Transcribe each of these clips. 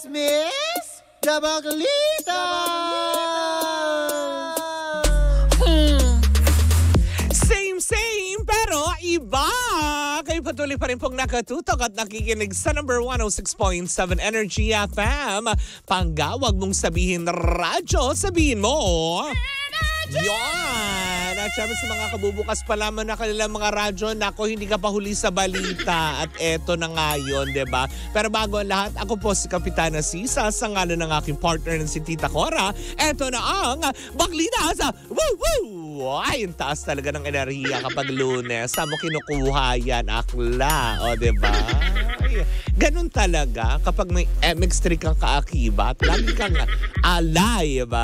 Miss Dabaglita! Same, pero iba! Kayo patuloy pa rin pong nakatutok at nakikinig sa number 106.7 Energy FM. Panggawag mong sabihin radyo, sabihin mo. Yan! At syempre sa mga kabubukas pa lamang na kanilang mga radyo, nako hindi ka pa huli sa balita. At eto na nga yun, diba? Pero bago ang lahat, ako po si Kapitana Sisa sa ngalan ng aking partner na si Tita Cora. Eto na ang Baglita sa Woo Woo! Ay, ang taas talaga ng enerhiya kapag Lunes. Saan mo kinukuha yan, akla? O, diba? Ay, ganun talaga kapag may MX3 kang kaakibat. Lagi kang alive.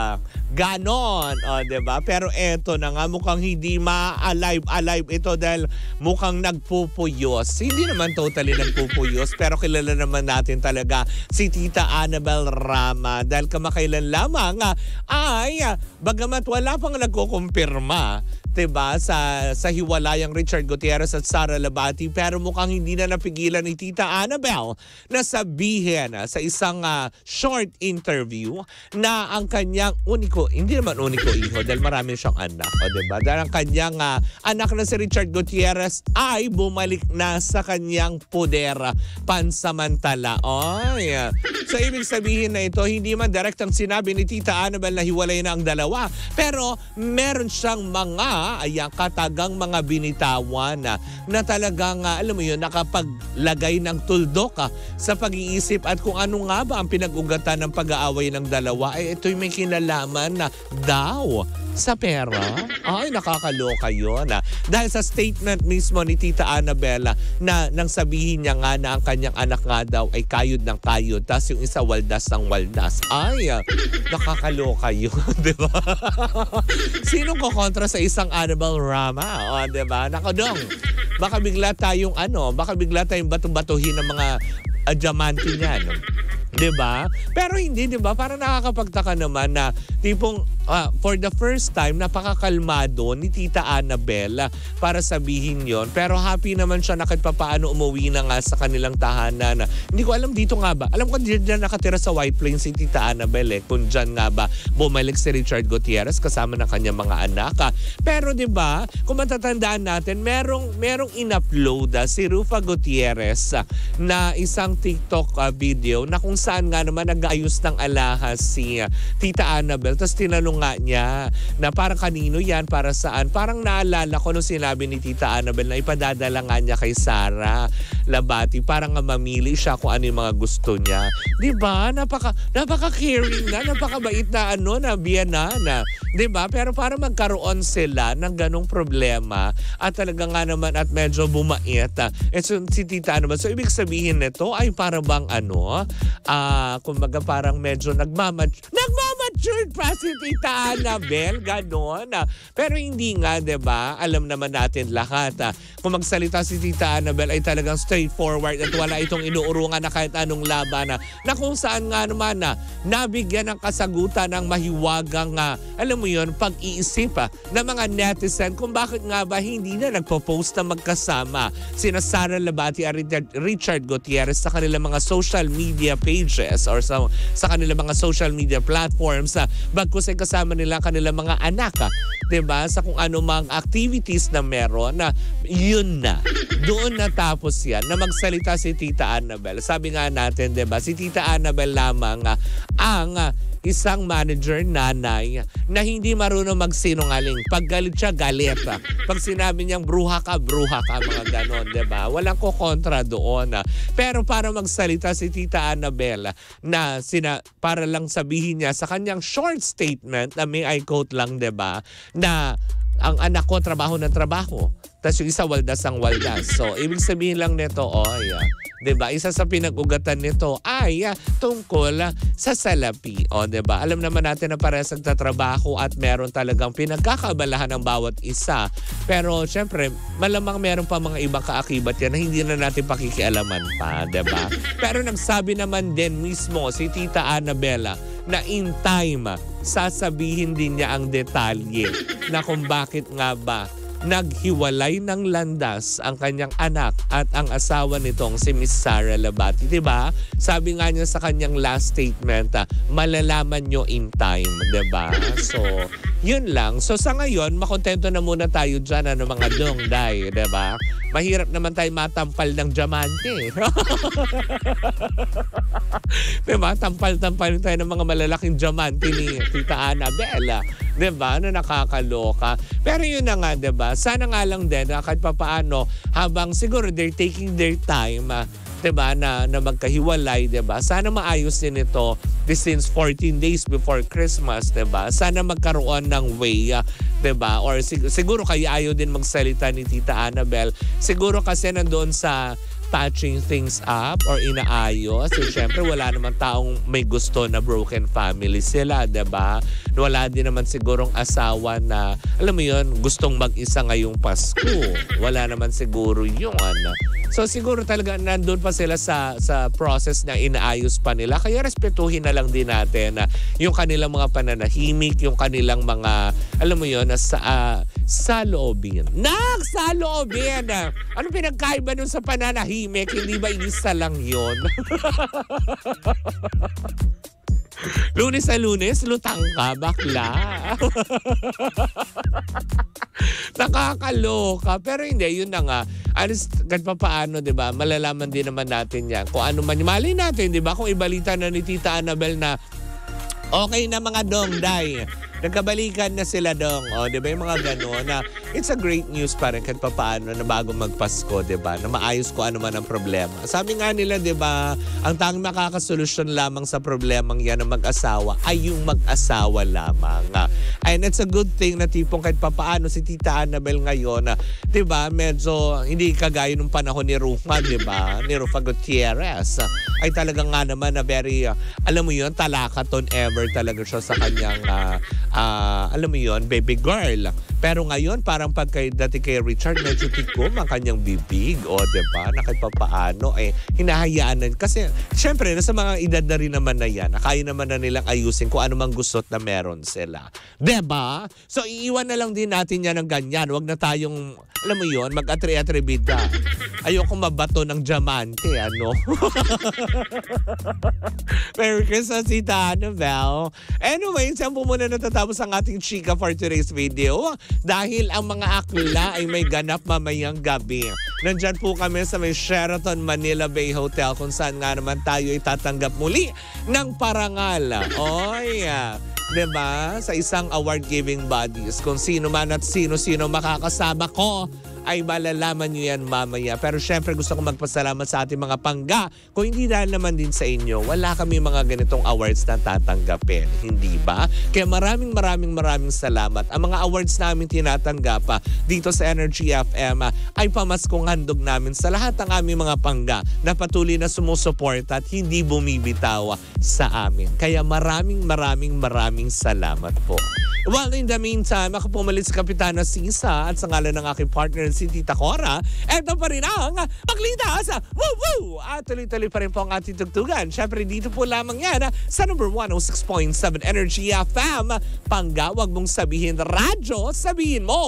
Ganon, o, diba? Pero eto na nga, mukhang hindi ma-alive ito dahil mukhang nagpupuyos. Hindi naman totally nagpupuyos, pero kilala naman natin talaga si Tita Annabel Rama. Dahil kamakailan lamang ay, bagamat wala pang nagkukumpirma, diba, sa hiwalayang Richard Gutierrez at Sara Labati, pero mukhang hindi na napigilan ni Tita Annabel na sabihin sa isang short interview na ang kanyang hindi naman uniko iho dahil marami siyang anak, o diba? Dahil ang kanyang anak na si Richard Gutierrez ay bumalik na sa kanyang poder pansamantala. Oy. So ibig sabihin na ito, hindi man direct ang sinabi ni Tita Annabel na hiwalay na ang dalawa, pero meron siyang mga katagang mga binitawan na talagang alam mo yun, nakapaglagay ng tuldok sa pag-iisip at kung ano nga ba ang pinag-ugatan ng pag-aaway ng dalawa, ay ito'y may kinalaman na daw sa pera. Ay, nakakaloka yun. Dahil sa statement mismo ni Tita Annabel na nang sabihin niya nga na ang kanyang anak nga daw ay kayod ng kayod, tapos yung isa waldas ng waldas. Ay, nakakaloka yun, di ba? Sinong kukontra sa isang Annabel Rama? O, di ba? Nakadong, baka bigla tayong bato-batuhin ng mga diamante niya, no? Diba? Pero hindi, diba? Parang nakakapagtaka naman na tipong for the first time, napakakalmado ni Tita Annabel para sabihin yon. Pero happy naman siya na kahit papaano umuwi na nga sa kanilang tahanan. Hindi ko alam dito nga ba. Alam ko dyan nakatira sa White Plains si Tita Annabel kung dyan nga ba bumalik si Richard Gutierrez kasama ng kanyang mga anak. Pero diba, kung matatandaan natin, merong in-upload si Rufa Gutierrez na isang TikTok video na kung saan nga naman nag-ayos ng alahas si Tita Annabel. Tapos tinanong nga niya na parang kanino yan, para saan. Parang naalala ko nung sinabi ni Tita Annabel na ipadadala nga niya kay Sara Labati. Parang nga mamili siya kung ano yung mga gusto niya. Diba? Napaka-caring na, napakabait na na biyana na. Diba? Pero para magkaroon sila ng ganong problema at talaga nga naman at medyo bumait. So, si Tita Annabel. So, ibig sabihin nito ay para bang kumbaga parang medyo nagmamature pa si Tita Annabel, ganon. Pero hindi nga, diba? Alam naman natin lahat. Kung magsalita si Tita Annabel ay talagang straightforward at wala itong inuurungan na kahit anong laban na kung saan nga naman nabigyan ng kasagutan ng mahiwagang, alam mo yun, pag-iisip ng mga netizen kung bakit nga ba hindi na nagpo-post na magkasama sina Sara Labati at Richard Gutierrez sa kanilang mga social media pages or sa kanilang mga social media platforms. Bagkus ay kasama nila kanilang mga anak, diba? Sa kung ano mang activities na meron, yun na. Doon natapos yan na magsalita si Tita Annabel. Sabi nga natin, diba? Si Tita Annabel lamang ang isang manager nanay na hindi marunong magsinungaling. Pag galit siya, galit. Pag sinabi niyang bruha ka, mga ganon, diba? Walang kukontra doon. Pero para magsalita si Tita Annabel na para lang sabihin niya sa kanyang short statement na may I quote lang, diba? Na ang anak ko trabaho ng trabaho. Tapos yung isa waldas ang waldas. So, ibig sabihin lang nito, diba? Isa sa pinag-ugatan nito ay tungkol sa salapi. Diba? Alam naman natin na parehas nagtatrabaho at meron talagang pinagkakabalahan ng bawat isa. Pero, syempre, malamang meron pa mga ibang kaakibat yan na hindi na natin pakikialaman pa, diba? Pero nagsabi naman din mismo si Tita Annabel na in time, sasabihin din niya ang detalye na kung bakit nga ba naghiwalay ng landas ang kanyang anak at ang asawa nitong si Miss Sara Labati. Diba? Sabi nga niya sa kanyang last statement, malalaman nyo in time. Diba? So, yun lang. So sa ngayon, makontento na muna tayo dyan mga dongday. Diba? Mahirap naman tayo matampal ng diamante. Diba? Tampal-tampal tayo ng mga malalaking diamante ni Tita Annabelle. Diba? Na nakakaloka. Pero yun na nga, diba? Sana nga lang din na kahit papaano, habang siguro they're taking their time, diba, na magkahiwalay, diba? Sana maayos din ito since 14 days before Christmas, diba? Sana magkaroon ng way, diba? Or siguro kaya ayaw din magsalita ni Tita Annabelle. Siguro kasi nandoon sa patching things up or inaayos. So, syempre, wala naman taong may gusto na broken family sila, diba? Wala din naman sigurong asawa na, alam mo yun, gustong mag-isa ngayong Pasko. Wala naman siguro yun. So, siguro talaga nandun pa sila sa process na inaayos pa nila. Kaya respetuhin na lang din natin yung kanilang mga pananahimik, yung kanilang mga, alam mo yun, saloobin. Saloobin! Ano pinagkaiba nun sa pananahimik? Hindi ba isa lang yun? Lunes sa Lunes, lutang ka, bakla. Nakakaloka. Pero hindi, yun na nga. Kahit pa paano, di ba? Malalaman din naman natin yan. Kung ano man, mali natin, di ba? Kung ibalita na ni Tita Annabelle na okay na mga dongday. Nagkabalikan na sila dong. O, di ba yung mga gano'n na it's a great news pa rin kahit paano na bago magpasko, di ba? Na maayos ko ano man ang problema. Sabi nga nila, di ba, ang tanging makakasolusyon lamang sa problemang yan ng mag-asawa ay yung mag-asawa lamang. And it's a good thing na tipong kahit paano si Tita Annabelle ngayon, di ba, medyo hindi kagaya nung panahon ni Rufa, di ba? Ni Rufa Gutierrez. Ay talagang nga naman na very, alam mo yun, talakaton ever talaga siya sa kanyang alam mo yun, baby girl. Pero ngayon, parang dati kay Richard, medyo tikom ang kanyang bibig. O, diba? Na kahit papaano, hinahayaan na. Kasi, syempre, nasa mga edad na rin naman na yan. Kaya naman na nilang ayusin kung ano mang gustot na meron sila. Diba? So, iiwan na lang din natin yan ng ganyan. Huwag na tayong, alam mo yun, mag-atri-atribida. Ayoko mabato ng diamante, ano? Merry Christmas, Tita Annabelle. Anyway, saan po muna natatapos ang ating chika for today's video? Dahil ang mga akla ay may ganap mamayang gabi. Nandyan po kami sa may Sheraton Manila Bay Hotel kung saan nga naman tayo ay tatanggap muli ng parangal. Oy, diba? Sa isang award-giving bodies. Kung sino man at sino-sino makakasama ko, ay malalaman nyo yan mamaya. Pero syempre gusto ko magpasalamat sa ating mga pangga. Kung hindi dahil naman din sa inyo, wala kami mga ganitong awards na tatanggapin. Hindi ba? Kaya maraming salamat. Ang mga awards namin tinatanggap dito sa Energy FM ay pamaskong handog namin sa lahat ng aming mga pangga na patuloy na sumusuporta at hindi bumibitaw sa amin. Kaya maraming salamat po. Well, in the meantime, ako pumalit sa Kapitana Sisa at sa ngalan ng aking partner si Tita Cora. Eto pa rin ang Paglita sa Woo! At tuloy-tuloy pa rin po ang ating tugtugan. Siyempre, dito po lamang yan sa number 106.7 Energy FM. Pangga, wag mong sabihin radyo, sabihin mo